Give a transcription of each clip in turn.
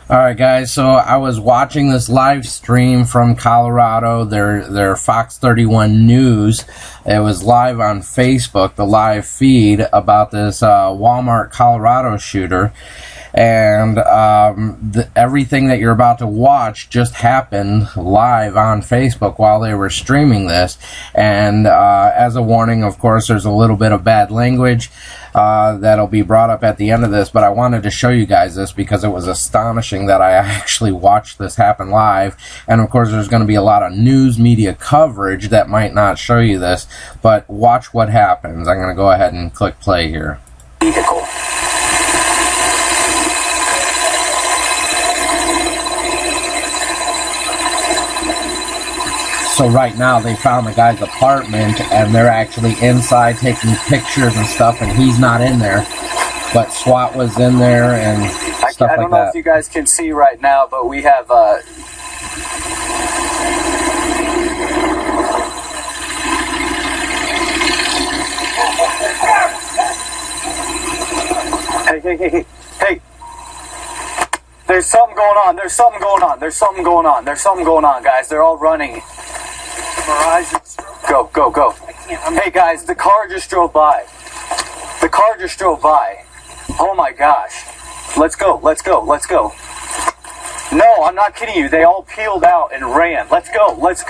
Alright guys, so I was watching this live stream from Colorado, their Fox 31 News. It was live on Facebook, the live feed about this Walmart Colorado shooter. And everything that you're about to watch just happened live on Facebook while they were streaming this. And as a warning, of course, there's a little bit of bad language that'll be brought up at the end of this, but I wanted to show you guys this because it was astonishing that I actually watched this happen live. And of course, there's going to be a lot of news media coverage that might not show you this, but watch what happens. I'm going to go ahead and click play here. Vehicle. So right now they found the guy's apartment and they're actually inside taking pictures and stuff, and he's not in there, but SWAT was in there and stuff like that. I don't know if you guys can see right now, but we have Hey. There's something going on. There's something going on. There's something going on. There's something going on, guys. They're all running. Mirage. Go. Hey, guys, the car just drove by. The car just drove by. Oh, my gosh. Let's go. No, I'm not kidding you. They all peeled out and ran. Let's go. What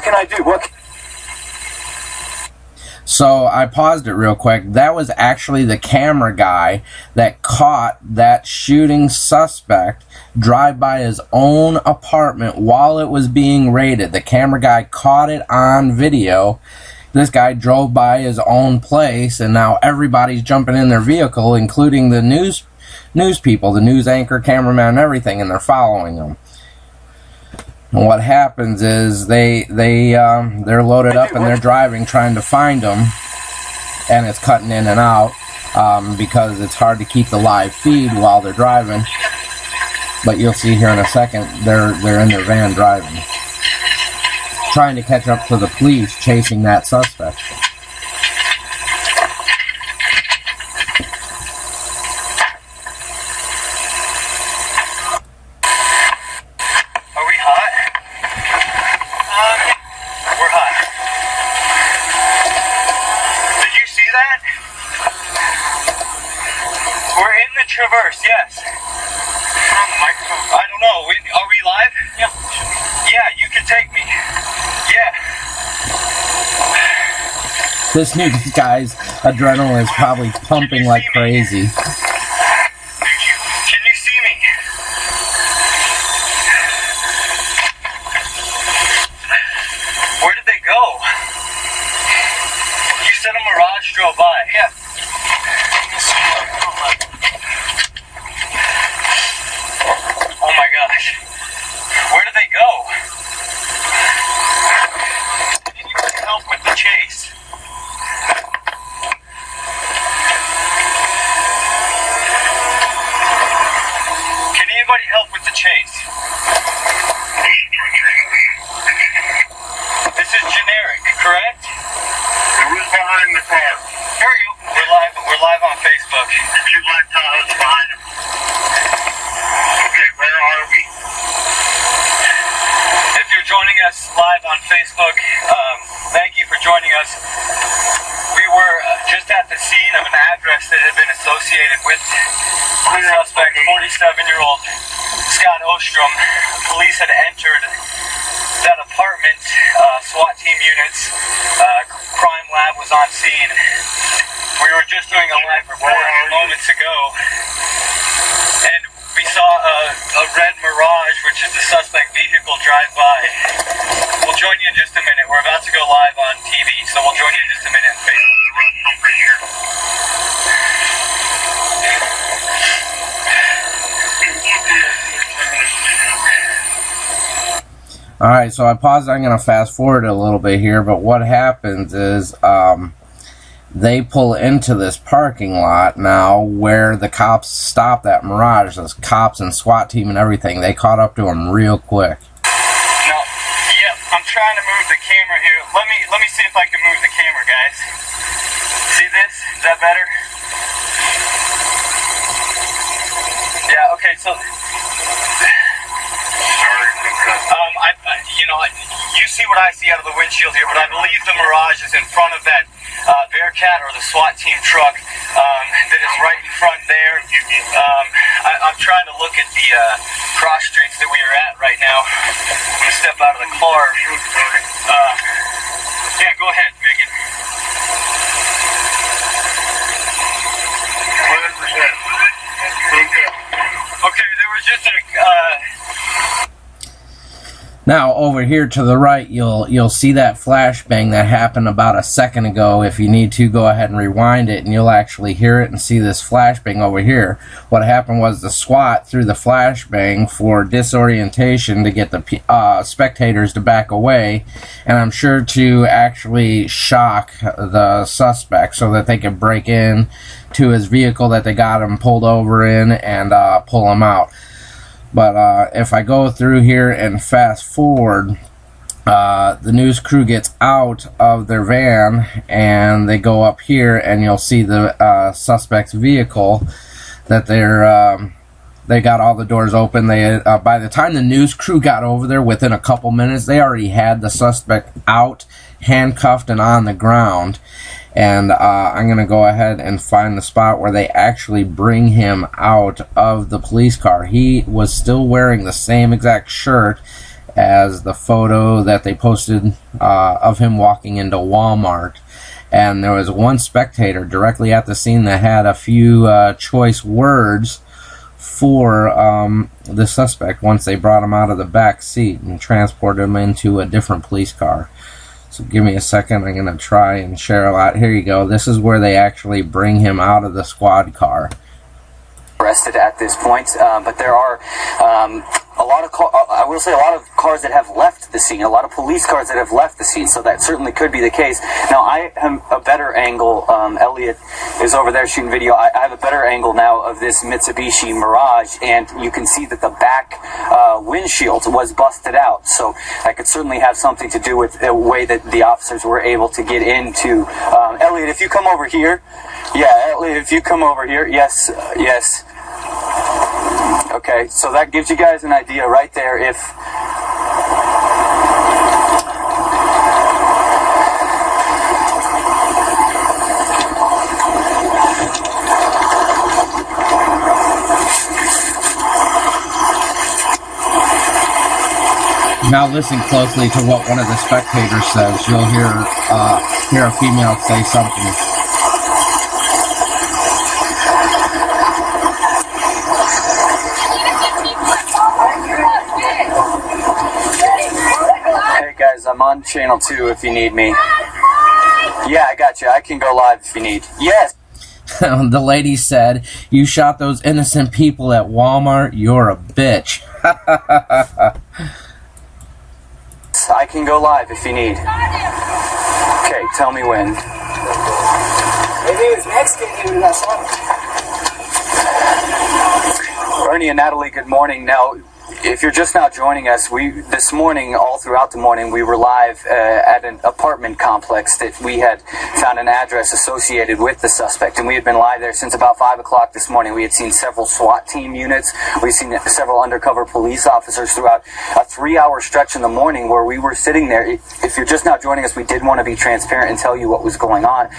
can I do? So I paused it real quick. That was actually the camera guy that caught that shooting suspect drive by his own apartment while it was being raided. The camera guy caught it on video. This guy drove by his own place, and now everybody's jumping in their vehicle, including the news people, the news anchor, cameraman, and everything, and they're following him. And what happens is they're loaded up and they're driving, trying to find them, and it's cutting in and out because it's hard to keep the live feed while they're driving. But you'll see here in a second, they're in their van driving, trying to catch up to the police chasing that suspect. Traverse, yes. I don't know. Are we live? Yeah, you can take me. Yeah. This new guy's adrenaline is probably pumping like crazy. Can you see me? Where did they go? You said a Mirage drove by. Yeah. Oh my gosh. Where did they go? Did anybody help with the chase? Can anybody help with the chase? This is generic, correct? Who's behind the car? Here we go. We're live on Facebook. Did you let us behind him? Okay, where are we? If you're joining us live on Facebook, thank you for joining us. We were just at the scene of an address that had been associated with the suspect, 47-year-old Scott Ostrom. Police had entered that apartment. SWAT team units, crime lab was on scene. We were just doing a live report moments ago, and we saw a red Mirage, which is the suspect vehicle, drive by. We'll join you in just a minute. We're about to go live on TV, so we'll join you in just a minute. Over here. Alright, so I paused. I'm going to fast forward a little bit here, but what happens is they pull into this parking lot now where the cops stopped that Mirage. Those cops and SWAT team and everything, they caught up to him real quick. No, yeah, I'm trying to move the camera here. Let me see if I can move the camera, guys. See this? Is that better? Yeah, Yeah, okay, so you see what I see out of the windshield here, but I believe the Mirage is in front of that Bearcat or the SWAT team truck that is right in front there. I'm trying to look at the cross streets that we are at right now. I'm going to step out of the car. Yeah, go ahead, Megan. 100%. Okay, there was just a... Now over here to the right, you'll see that flashbang that happened about a second ago. If you need to, go ahead and rewind it, and you'll actually hear it and see this flashbang over here. What happened was the SWAT threw the flashbang for disorientation to get the spectators to back away, and I'm sure to actually shock the suspect so that they could break in to his vehicle that they got him pulled over in and pull him out. But if I go through here and fast forward, the news crew gets out of their van and they go up here, and you'll see the suspect's vehicle that they got all the doors open. They by the time the news crew got over there, within a couple minutes, they already had the suspect out, handcuffed, and on the ground. And I'm going to go ahead and find the spot where they actually bring him out of the police car. He was still wearing the same exact shirt as the photo that they posted of him walking into Walmart. And there was one spectator directly at the scene that had a few choice words for the suspect once they brought him out of the back seat and transported him into a different police car. So give me a second. I'm going to try and share a lot. Here you go. This is where they actually bring him out of the squad car. Arrested at this point, but there are a lot of I will say a lot of cars that have left the scene, a lot of police cars that have left the scene, so that certainly could be the case. Now I have a better angle. Elliot is over there shooting video. I have a better angle now of this Mitsubishi Mirage, and you can see that the back windshield was busted out, so that could certainly have something to do with the way that the officers were able to get into. Elliot, if you come over here. Yeah, Elliot, if you come over here. Yes, yes. Okay, so that gives you guys an idea right there if... Now listen closely to what one of the spectators says. You'll hear a female say something. I'm on channel 2 if you need me. Yeah, I got you. I can go live if you need. Yes. The lady said, "You shot those innocent people at Walmart. You're a bitch." I can go live if you need. Okay, tell me when. Maybe it was Mexican. Ernie and Natalie, good morning. Now, if you're just now joining us, this morning, all throughout the morning, we were live at an apartment complex that we had found an address associated with the suspect, and we had been live there since about 5 o'clock this morning. We had seen several SWAT team units. We've seen several undercover police officers throughout a 3-hour stretch in the morning where we were sitting there. If you're just now joining us, we did want to be transparent and tell you what was going on.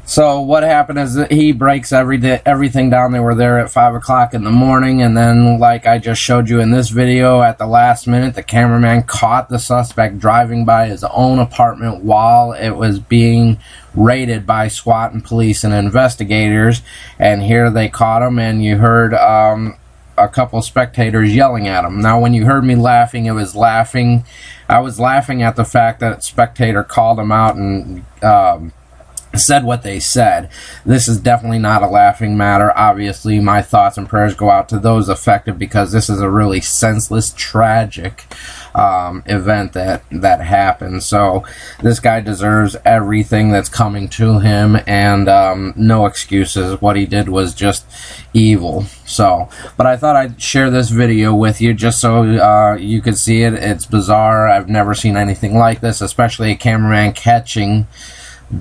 So what happened is that he breaks everything down. They were there at 5 o'clock in the morning, and then, like I just showed you in this video, at the last minute, the cameraman caught the suspect driving by his own apartment while it was being raided by SWAT and police and investigators. And here they caught him, and you heard a couple spectators yelling at him. Now, when you heard me laughing, I was laughing at the fact that a spectator called him out and said what they said. This is definitely not a laughing matter. Obviously, my thoughts and prayers go out to those affected, because this is a really senseless, tragic event that happened. So this guy deserves everything that's coming to him, and no excuses. What he did was just evil. So, but I thought I'd share this video with you just so you could see it. It's bizarre. I've never seen anything like this, especially a cameraman catching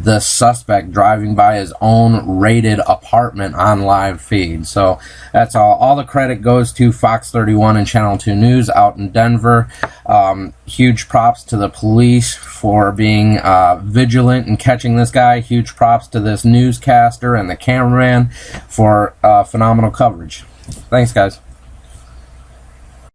the suspect driving by his own raided apartment on live feed. So that's all the credit goes to Fox 31 and Channel 2 News out in Denver. Huge props to the police for being vigilant and catching this guy. Huge props to this newscaster and the cameraman for phenomenal coverage. Thanks, guys.